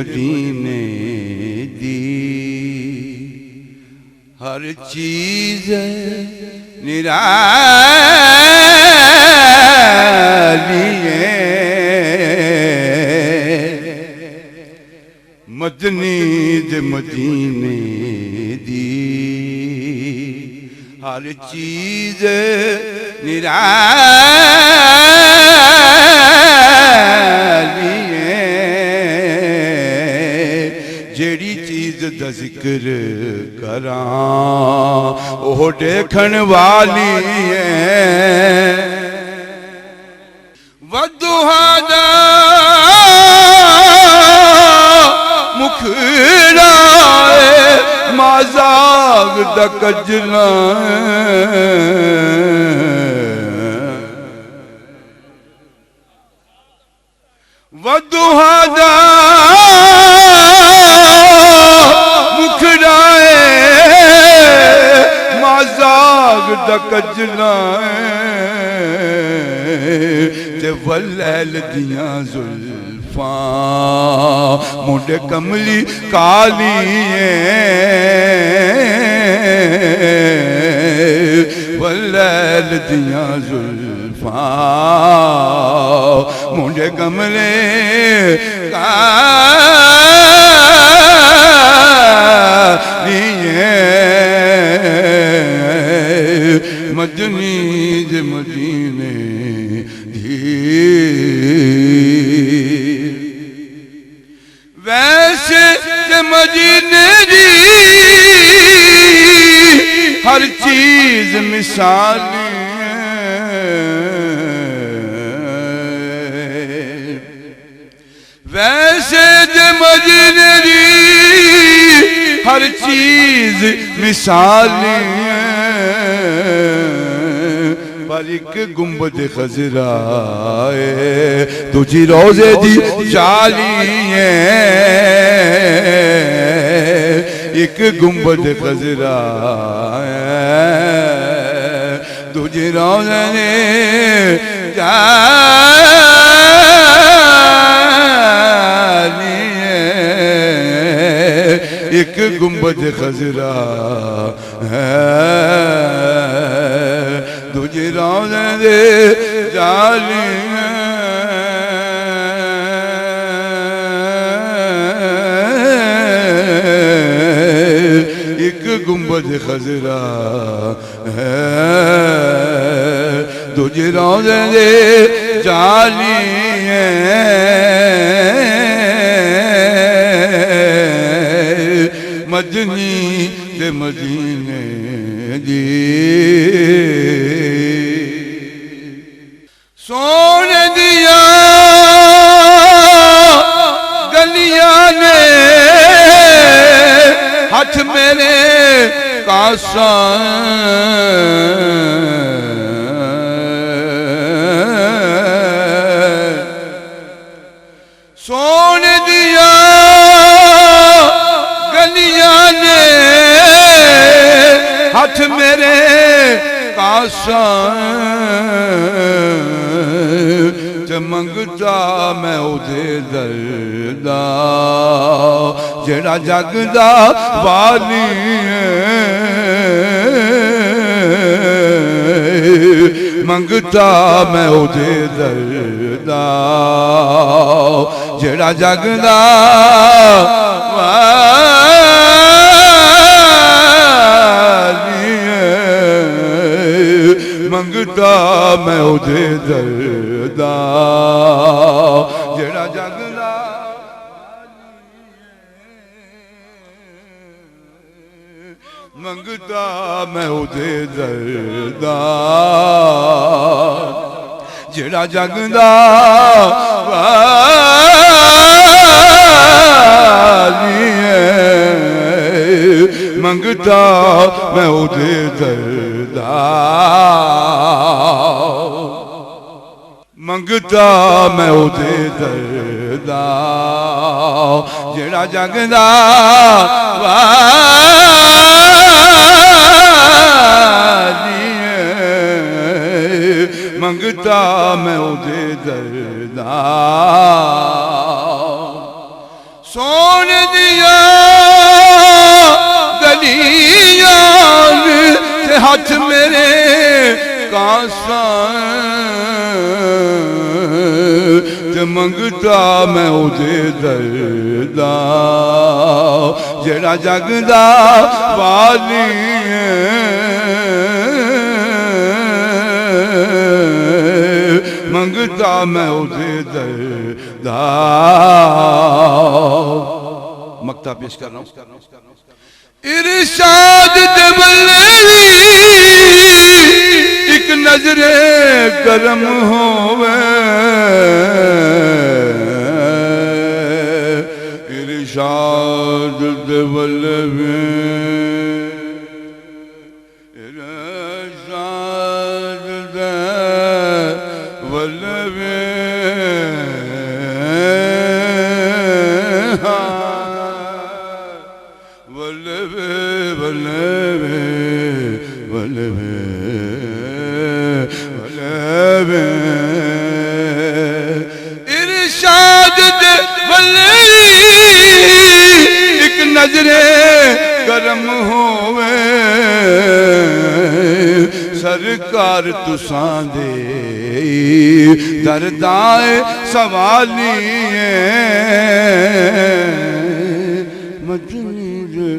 मदीने दी हर चीज निराली है। मदनी दे मदीने दी हर चीज निराली है। जेड़ी चीज दा जिक्र करां ओह देखण वाली है। वदुहा दा मुखड़ा माज़ाग दा कजला वदुहा दा मुखड़ा माज़ाग दा कजला ते वलैल दियां जुल्फां मुंडे कमली काली वलैल दियां जुल्फां मुंडे कमले काली मदनी दे मदीने वैसे ते मदीने दी हर चीज मिसाली वैसे ते मदीने दी हर चीज मिसाली पर एक गुंबद खजरा तुझी रोजे दी जाली है। एक गुंबद खजरा तुझी रोजे दी जाली है। एक गुंबद खजरा तुझे रोज़े दे जाली एक गुंबद खजरा तुझे रोज़े दे जाली मदनी दे मदीने दी सोने दिया गलियां ने हाथ मेरे कासा सोने दिया गलियां ने हाथ मेरे कासा मंगता मैं उदे दरदा जेड़ा जगदा वाली मंगता मैं उदे दरदा जेड़ा जगदा वाली मंगता मैं उदे दरदा जेड़ा जगदा मंगता मैं उदे दरदा जेड़ा जगदा वाली मंगता मैं उदे दरदा मंगता मैं उदे दरदा जेड़ा जगदा वाली मंगता मैं उदे दरदा सोने दिया गलियां ते हाथ मेरे कासा ते मंगता मैं उदे दरदा जेड़ा जगदा वाली मंगता मैं उदे दरदा मक्ता पेश कर रहा हूं इरशाद दे बल्ले एक नजरे करम होवे इरशाद दे बल्ले इरशाद दे बल्ले इरशाद दे वली एक नजरे करम होवे सरकार तुसां दे दरदाए सवाली मदीने